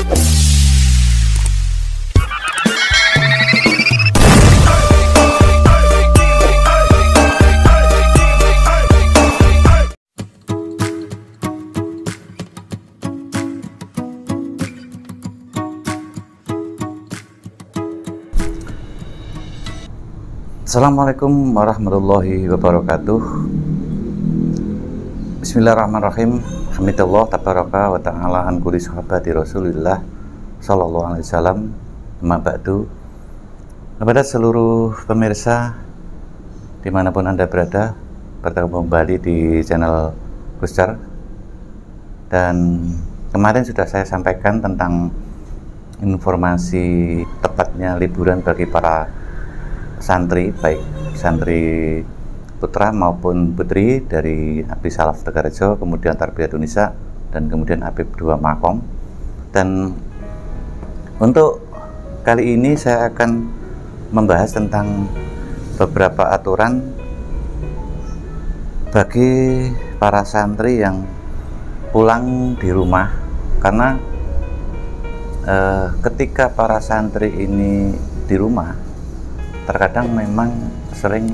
Assalamualaikum warahmatullahi wabarakatuh. Bismillahirrahmanirrahim. Hamidallah tabaraka wa ta'ala an kulli sahabati Rasulillah sallallahu alaihi wasallam. Amma ba'du. Kepada seluruh pemirsa dimanapun Anda berada, bertemu kembali di channel Guscar. Dan kemarin sudah saya sampaikan tentang informasi tepatnya liburan bagi para santri, baik santri putra maupun putri dari Habib Salaf Tegarrejo, kemudian Tarbiyatun Nisa, dan kemudian Habib 2 Makom. Dan untuk kali ini saya akan membahas tentang beberapa aturan bagi para santri yang pulang di rumah, karena ketika para santri ini di rumah terkadang memang sering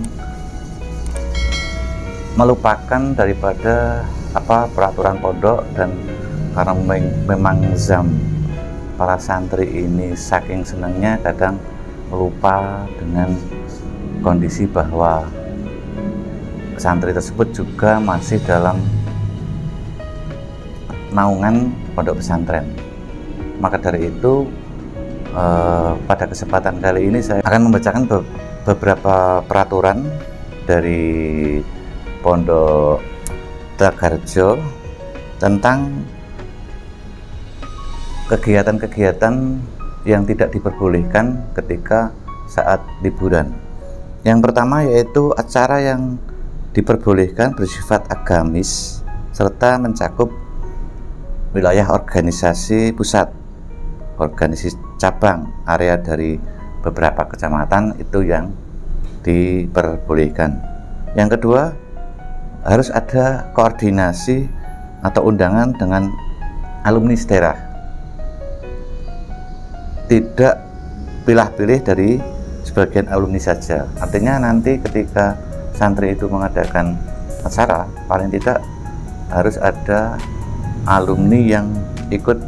melupakan daripada peraturan pondok, dan karena memang zam para santri ini saking senangnya kadang lupa dengan kondisi bahwa santri tersebut juga masih dalam naungan pondok pesantren. Maka dari itu pada kesempatan kali ini saya akan membacakan beberapa peraturan dari Pondok Tegarrejo tentang kegiatan-kegiatan yang tidak diperbolehkan ketika saat liburan. Yang pertama yaitu acara yang diperbolehkan bersifat agamis serta mencakup wilayah organisasi pusat, organisasi cabang, area dari beberapa kecamatan, itu yang diperbolehkan. Yang kedua, harus ada koordinasi atau undangan dengan alumni daerah, tidak pilih-pilih dari sebagian alumni saja. Artinya nanti ketika santri itu mengadakan acara, paling tidak harus ada alumni yang ikut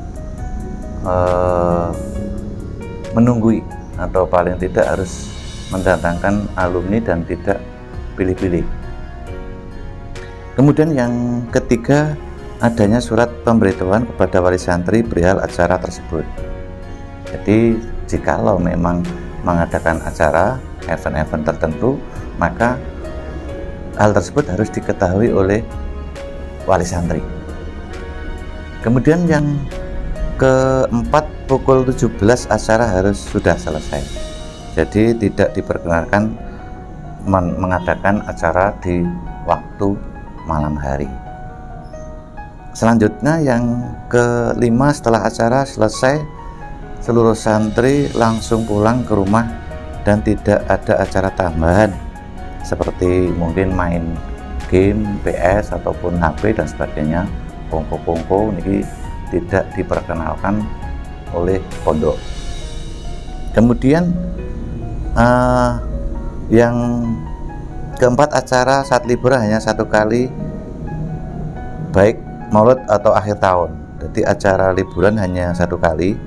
menunggui, atau paling tidak harus mendatangkan alumni dan tidak pilih-pilih. Kemudian yang ketiga, adanya surat pemberitahuan kepada wali santri perihal acara tersebut. Jadi jikalau memang mengadakan acara event-event tertentu, maka hal tersebut harus diketahui oleh wali santri. Kemudian yang keempat, pukul 17 acara harus sudah selesai. Jadi tidak diperkenankan mengadakan acara di waktu malam hari. Selanjutnya yang kelima, setelah acara selesai seluruh santri langsung pulang ke rumah dan tidak ada acara tambahan seperti mungkin main game, PS ataupun HP dan sebagainya, pongko-pongko ini tidak diperkenalkan oleh pondok. Kemudian yang keempat, acara saat liburan hanya satu kali, baik maulud atau akhir tahun. Jadi acara liburan hanya satu kali,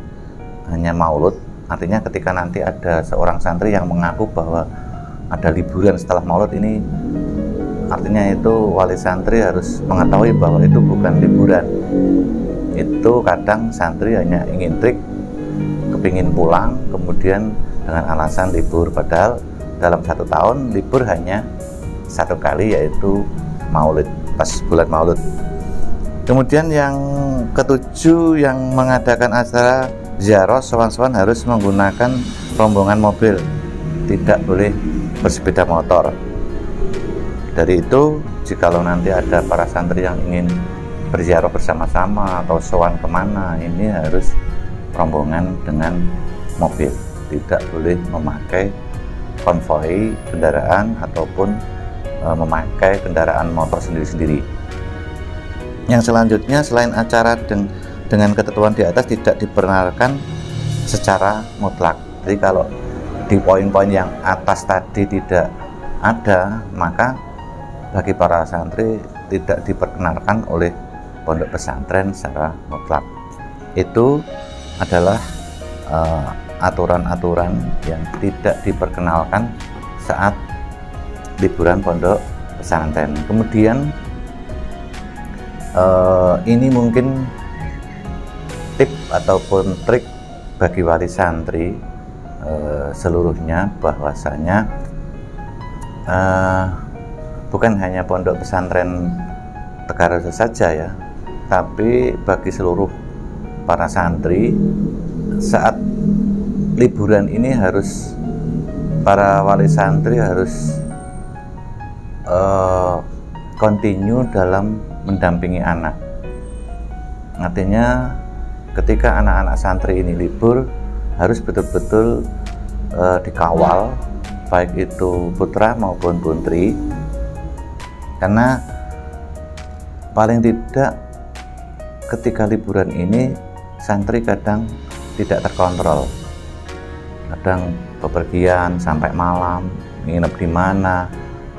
hanya maulud. Artinya ketika nanti ada seorang santri yang mengaku bahwa ada liburan setelah maulud, ini artinya itu wali santri harus mengetahui bahwa itu bukan liburan. Itu kadang santri hanya ingin trik, kepingin pulang, kemudian dengan alasan libur, padahal dalam satu tahun libur hanya satu kali, yaitu maulid, pas bulan maulid. Kemudian yang ketujuh, yang mengadakan acara ziarah sowan-sowan harus menggunakan rombongan mobil, tidak boleh bersepeda motor. Dari itu, jikalau nanti ada para santri yang ingin berziarah bersama-sama atau sowan kemana, ini harus rombongan dengan mobil, tidak boleh memakai konvoi kendaraan ataupun memakai kendaraan motor sendiri-sendiri. Yang selanjutnya, selain acara dengan ketentuan di atas tidak dibenarkan secara mutlak. Jadi kalau di poin-poin yang atas tadi tidak ada, maka bagi para santri tidak diperkenalkan oleh pondok pesantren secara mutlak. Itu adalah aturan-aturan yang tidak diperkenalkan saat liburan pondok pesantren. Kemudian ini mungkin tip ataupun trik bagi wali santri seluruhnya, bahwasanya bukan hanya pondok pesantren Tegarrejo saja ya, tapi bagi seluruh para santri saat liburan ini harus para wali santri harus continue dalam mendampingi anak. Artinya ketika anak-anak santri ini libur harus betul-betul dikawal, baik itu putra maupun putri, karena paling tidak ketika liburan ini santri kadang tidak terkontrol, kadang bepergian sampai malam, nginep di mana,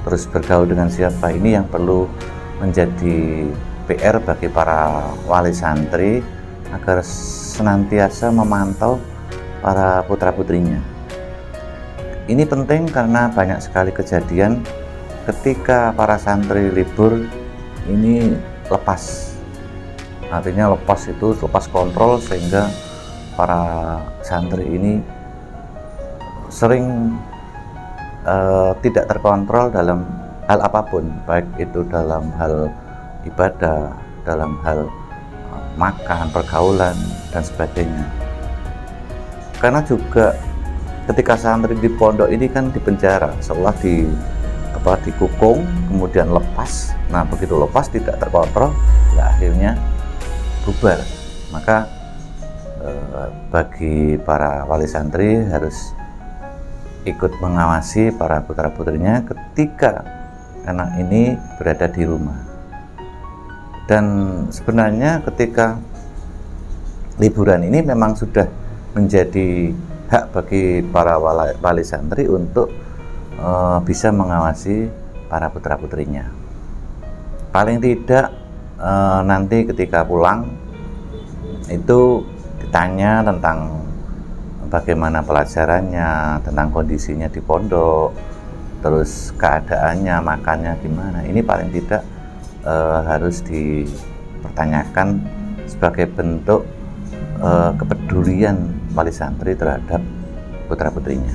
terus bergaul dengan siapa. Ini yang perlu menjadi PR bagi para wali santri agar senantiasa memantau para putra-putrinya. Ini penting karena banyak sekali kejadian ketika para santri libur ini lepas. Artinya lepas kontrol, sehingga para santri ini sering tidak terkontrol dalam hal apapun, baik itu dalam hal ibadah, dalam hal makan, pergaulan, dan sebagainya. Karena juga ketika santri di pondok ini kan di penjara, seolah dikukung, kemudian lepas. Nah, begitu lepas tidak terkontrol, ya akhirnya bubar. Maka bagi para wali santri harus ikut mengawasi para putra-putrinya ketika anak ini berada di rumah. Dan sebenarnya ketika liburan ini memang sudah menjadi hak bagi para wali santri untuk bisa mengawasi para putra-putrinya. Paling tidak nanti ketika pulang itu ditanya tentang bagaimana pelajarannya, tentang kondisinya di pondok, terus keadaannya, makannya gimana. Ini paling tidak harus dipertanyakan sebagai bentuk kepedulian wali santri terhadap putra-putrinya.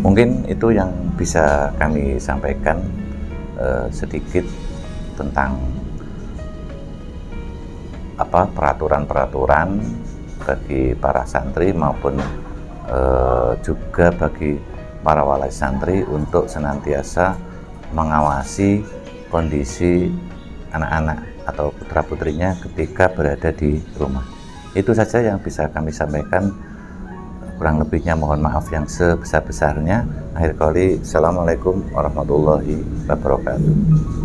Mungkin itu yang bisa kami sampaikan sedikit tentang peraturan-peraturan bagi para santri maupun juga bagi para wali santri untuk senantiasa mengawasi kondisi anak-anak atau putra-putrinya ketika berada di rumah. Itu saja yang bisa kami sampaikan. Kurang lebihnya mohon maaf yang sebesar-besarnya. Akhir kali, assalamualaikum warahmatullahi wabarakatuh.